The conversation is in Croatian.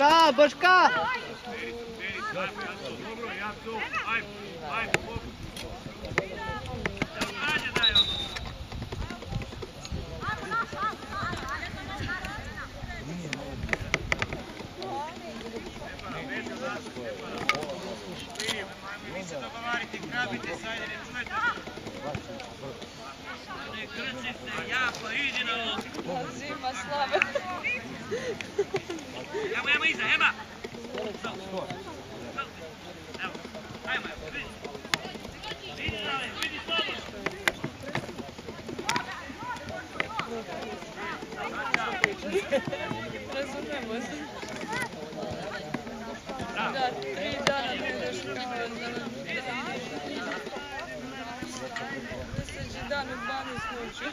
Boška, Boška! Dobro, ja to, ajde, vi se dogovarite, grabite, sajde, ne čujete. Ne krcite, jako, idi na ovo. Zima slave. Evo, iza, Ema! Evo, ajmo, vidi. Vidi dalje, vidi slabo. Razumemo se. Da, 3 dana ne ideš kao da se dan u 12 noći.